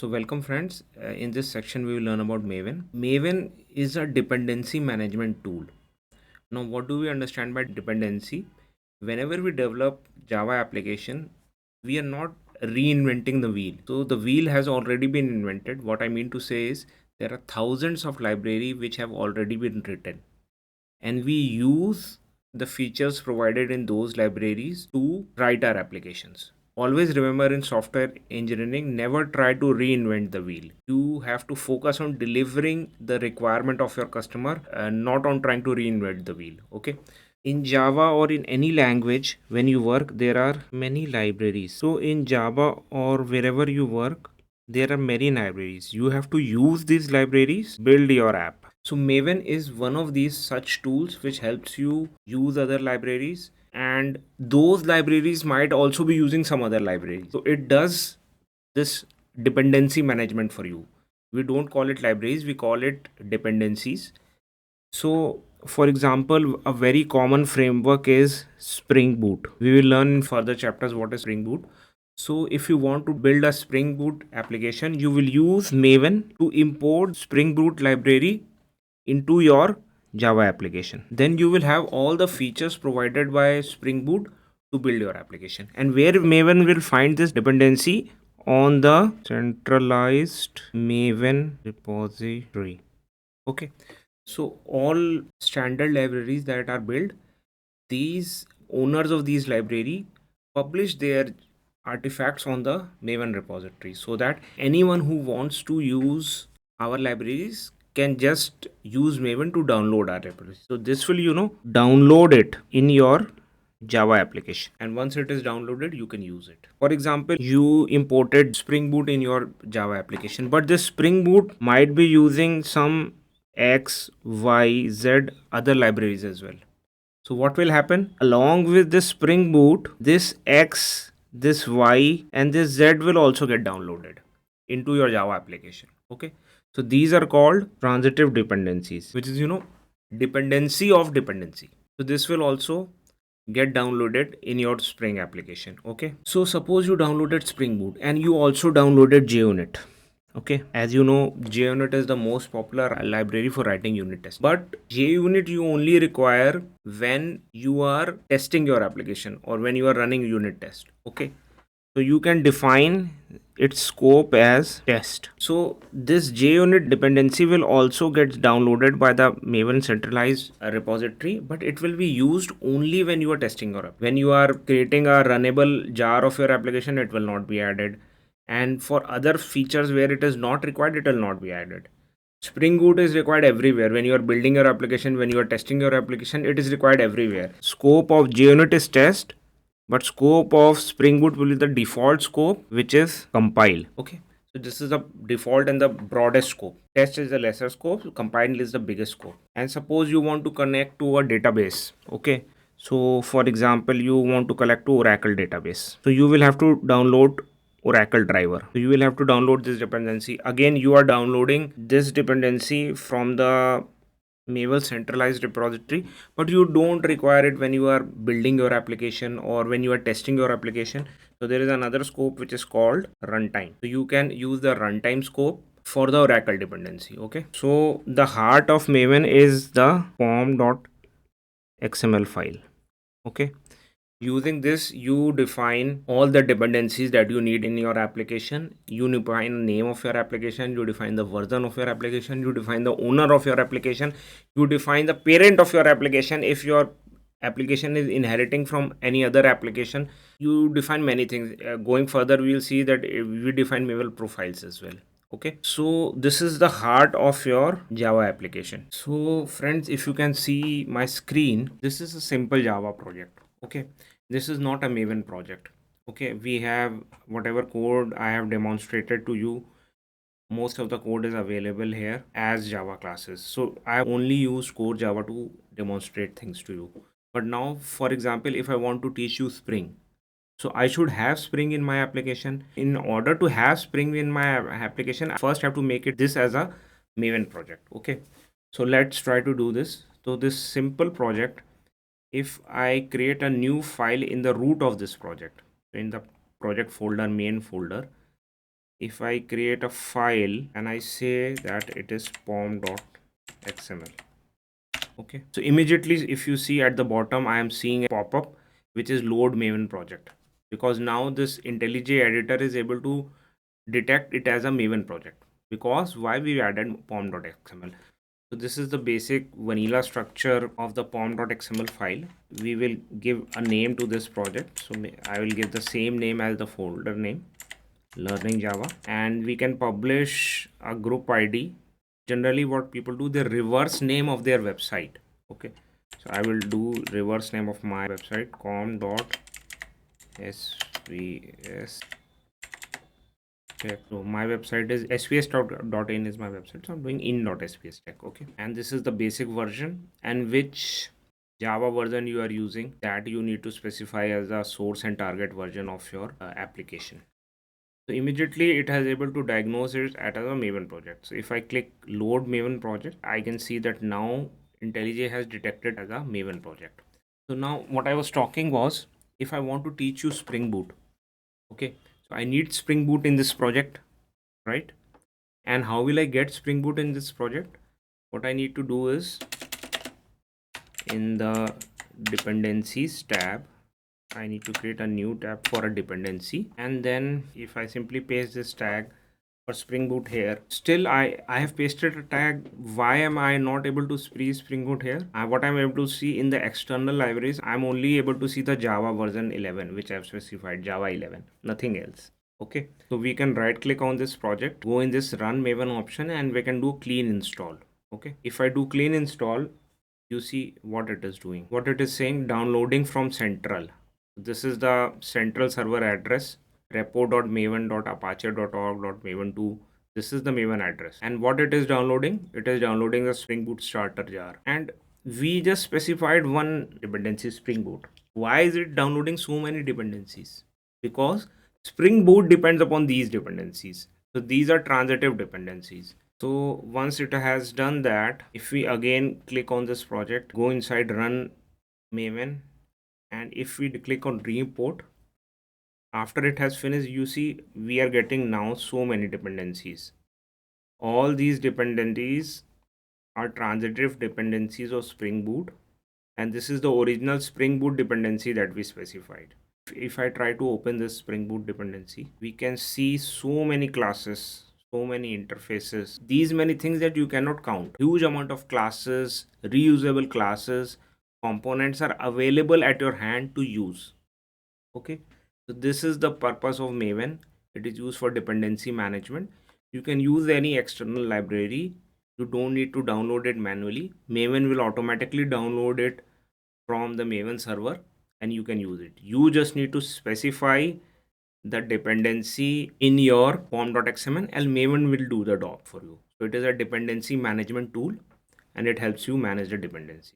So welcome friends. In this section we will learn about Maven. Maven is a dependency management tool. Now what do we understand by dependency? Whenever we develop Java application, we are not reinventing the wheel. So the wheel has already been invented. What I mean to say is there are thousands of library which have already been written, and we use the features provided in those libraries to write our applications. Always remember, in software engineering, never try to reinvent the wheel. You have to focus on delivering the requirement of your customer, not on trying to reinvent the wheel. Okay. In Java or in any language, when you work, there are many libraries. So in Java or wherever you work, there are many libraries. You have to use these libraries, build your app. So Maven is one of these such tools which helps you use other libraries, and those libraries might also be using some other libraries. So it does this dependency management for you. We don't call it libraries, we call it dependencies. So for example, a very common framework is Spring Boot. We will learn in further chapters what is Spring Boot. So if you want to build a Spring Boot application, you will use Maven to import Spring Boot library into your Java application. Then you will have all the features provided by Spring Boot to build your application. And where Maven will find this dependency? On the centralized Maven repository. Okay. So all standard libraries that are built, these owners of these library publish their artifacts on the Maven repository, so that anyone who wants to use our libraries can just use Maven to download our libraries. So this will, download it in your Java application, and once it is downloaded, you can use it. For example, you imported Spring Boot in your Java application, but this Spring Boot might be using some X, Y, Z other libraries as well. So what will happen? Along with this Spring Boot, this X, this Y, and this Z will also get downloaded into your Java application. Okay. So these are called transitive dependencies, which is, dependency of dependency. So this will also get downloaded in your Spring application. Okay. So suppose you downloaded Spring Boot and you also downloaded JUnit. Okay, as you know, JUnit is the most popular library for writing unit tests. But JUnit you only require when you are testing your application or when you are running unit test. Okay, so you can define its scope as test. So this JUnit dependency will also get downloaded by the Maven centralized repository, but it will be used only when you are testing your app. When you are creating a runnable jar of your application, it will not be added, and for other features where it is not required, it will not be added. Spring Boot is required everywhere. When you are building your application, when you are testing your application, it is required everywhere. Scope of JUnit is test, but scope of Spring Boot will be the default scope, which is compile. Okay, so this is the default and the broadest scope. Test is the lesser scope, compile is the biggest scope. And suppose you want to connect to a database. Okay, so for example, you want to connect to Oracle database, so you will have to download Oracle driver. So you will have to download this dependency. Again, you are downloading this dependency from the Maven centralized repository, but you don't require it when you are building your application or when you are testing your application. So there is another scope which is called runtime. So you can use the runtime scope for the Oracle dependency. Okay, so the heart of Maven is the POM.xml file. Okay, using this, you define all the dependencies that you need in your application. You define the name of your application, you define the version of your application, you define the owner of your application, you define the parent of your application. If your application is inheriting from any other application, you define many things. Going further, we will see that we define Maven profiles as well. Okay, so this is the heart of your Java application. So friends, if you can see my screen, this is a simple Java project. Okay, this is not a Maven project. Okay, we have whatever code I have demonstrated to you, most of the code is available here as Java classes. So I only use core Java to demonstrate things to you. But now, for example, if I want to teach you Spring, so I should have Spring in my application. In order to have Spring in my application, I first have to make it this as a Maven project. Okay, so let's try to do this. So this simple project, if I create a new file in the root of this project, in the project folder, main folder, if I create a file and I say that it is POM.xml. Okay, so immediately if you see at the bottom, I am seeing a pop-up which is load Maven project, because now this IntelliJ editor is able to detect it as a Maven project, because why we added POM.xml. So this is the basic vanilla structure of the POM.xml file. We will give a name to this project. So I will give the same name as the folder name, learning Java, and we can publish a group ID. Generally what people do, the reverse name of their website. Okay, so I will do reverse name of my website, com.svs. Okay, so my website is svs.in is my website, so I'm doing in.svs tech. Okay, and this is the basic version, and which Java version you are using, that you need to specify as a source and target version of your application. So immediately it has able to diagnose it as a Maven project. So if I click load Maven project, I can see that now IntelliJ has detected as a Maven project. So now what I was talking was, if I want to teach you Spring Boot, okay, so I need Spring Boot in this project, right? And how will I get Spring Boot in this project? What I need to do is, in the dependencies tab, I need to create a new tab for a dependency, and then if I simply paste this tag for Spring Boot here, still I have pasted a tag. Why am I not able to see Spring Boot here? What I'm able to see in the external libraries, I'm only able to see the Java version 11, which I've specified, Java 11, nothing else. Okay, so we can right click on this project, go in this run Maven option, and we can do clean install. Okay, if I do clean install, you see what it is doing. What it is saying, downloading from central. This is the central server address, repo.maven.apache.org.maven2. This is the Maven address. And what it is downloading? It is downloading the Spring Boot starter jar. And we just specified one dependency, Spring Boot. Why is it downloading so many dependencies? Because Spring Boot depends upon these dependencies. So these are transitive dependencies. So once it has done that, if we again click on this project, go inside run Maven, and if we click on reimport, after it has finished, you see we are getting now so many dependencies. All these dependencies are transitive dependencies of Spring Boot, and this is the original Spring Boot dependency that we specified. If I try to open this Spring Boot dependency, we can see so many classes, so many interfaces, these many things that you cannot count. Huge amount of classes, reusable classes, components are available at your hand to use. Okay, so this is the purpose of Maven. It is used for dependency management. You can use any external library. You don't need to download it manually. Maven will automatically download it from the Maven server and you can use it. You just need to specify the dependency in your POM.xml and Maven will do the job for you. So it is a dependency management tool and it helps you manage the dependency.